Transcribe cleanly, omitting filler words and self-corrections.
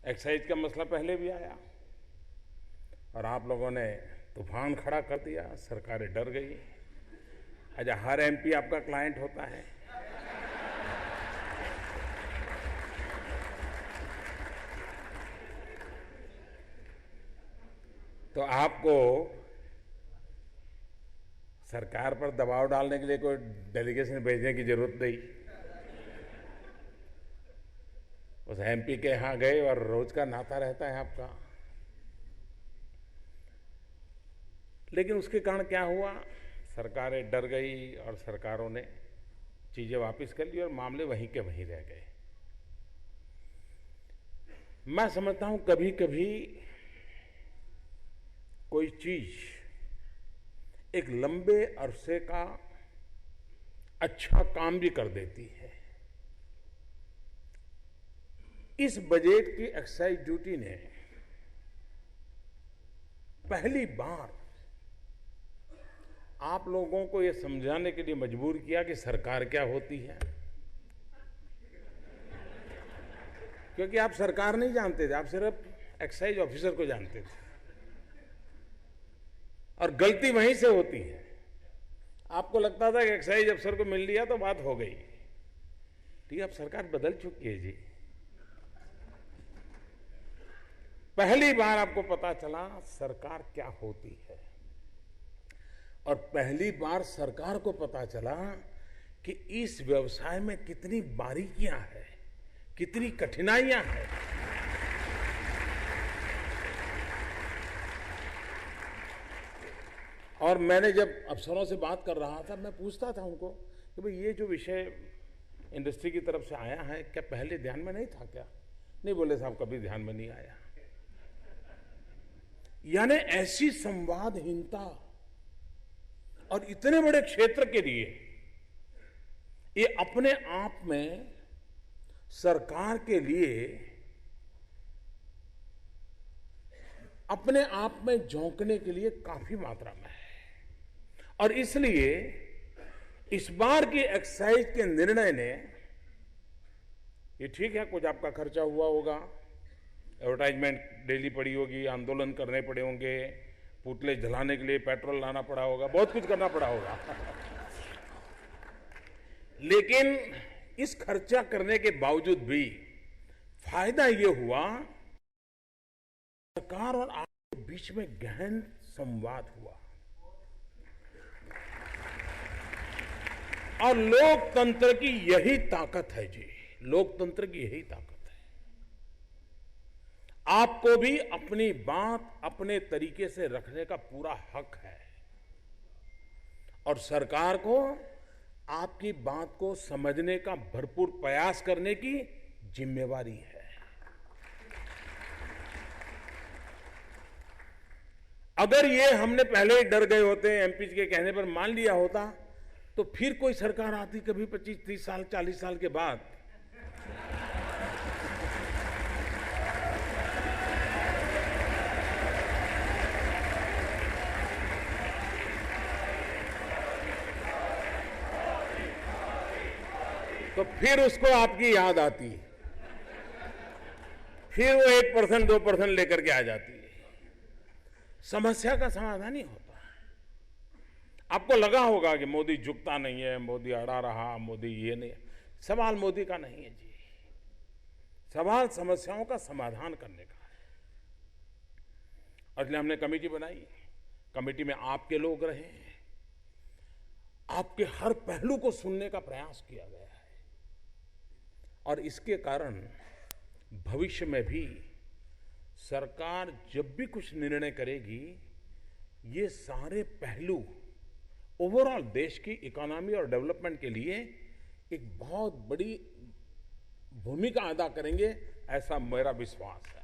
Excise का मसला पहले भी आया और आप लोगों ने तूफान खड़ा कर दिया, सरकारें डर गई। अच्छा, हर एमपी आपका क्लाइंट होता है? तो आपको सरकार पर दबाव डालने के लिए कोई डेलीगेशन भेजने की जरूरत नहीं। उस एमपी के यहां गए और रोज का नाता रहता है आपका। लेकिन उसके कारण क्या हुआ, सरकारें डर गई और सरकारों ने चीजें वापस कर ली और मामले वहीं के वहीं रह गए। मैं समझता हूं कभी कभी कोई चीज एक लंबे अरसे का अच्छा काम भी कर देती है। इस बजट की एक्साइज ड्यूटी ने पहली बार आप लोगों को यह समझाने के लिए मजबूर किया कि सरकार क्या होती है। क्योंकि आप सरकार नहीं जानते थे, आप सिर्फ एक्साइज ऑफिसर को जानते थे और गलती वहीं से होती है। आपको लगता था कि एक्साइज अफसर को मिल लिया तो बात हो गई। ठीक है, अब सरकार बदल चुकी है जी। पहली बार आपको पता चला सरकार क्या होती है और पहली बार सरकार को पता चला कि इस व्यवसाय में कितनी बारीकियां हैं, कितनी कठिनाइयां हैं। और मैंने जब अफसरों से बात कर रहा था, मैं पूछता था उनको कि भाई ये जो विषय इंडस्ट्री की तरफ से आया है, क्या पहले ध्यान में नहीं था क्या? नहीं, बोले साहब कभी ध्यान में नहीं आया। यानी ऐसी संवादहीनता और इतने बड़े क्षेत्र के लिए ये अपने आप में सरकार के लिए अपने आप में झोंकने के लिए काफी मात्रा में है। और इसलिए इस बार की एक्साइज के निर्णय ने, ये ठीक है कुछ आपका खर्चा हुआ होगा, एडवर्टाइजमेंट डेली पड़ी होगी, आंदोलन करने पड़े होंगे, पुतले जलाने के लिए पेट्रोल लाना पड़ा होगा, बहुत कुछ करना पड़ा होगा। लेकिन इस खर्चा करने के बावजूद भी फायदा ये हुआ, सरकार और आपके बीच में गहन संवाद हुआ और लोकतंत्र की यही ताकत है जी। लोकतंत्र की यही ताकत है। आपको भी अपनी बात अपने तरीके से रखने का पूरा हक है और सरकार को आपकी बात को समझने का भरपूर प्रयास करने की जिम्मेवारी है। अगर ये हमने पहले ही डर गए होते, एमपी के कहने पर मान लिया होता, तो फिर कोई सरकार आती कभी 25-30 साल 40 साल के बाद, तो फिर उसको आपकी याद आती, फिर वो 1% 2% लेकर के आ जाती है। समस्या का समाधान ही होता है। आपको लगा होगा कि मोदी झुकता नहीं है, मोदी अड़ा रहा, मोदी ये नहीं। सवाल मोदी का नहीं है जी, सवाल समस्याओं का समाधान करने का है। और इसलिए हमने कमेटी बनाई। कमेटी में आपके लोग रहे, आपके हर पहलू को सुनने का प्रयास किया गया है और इसके कारण भविष्य में भी सरकार जब भी कुछ निर्णय करेगी, ये सारे पहलू ओवरऑल देश की इकोनॉमी और डेवलपमेंट के लिए एक बहुत बड़ी भूमिका अदा करेंगे, ऐसा मेरा विश्वास है।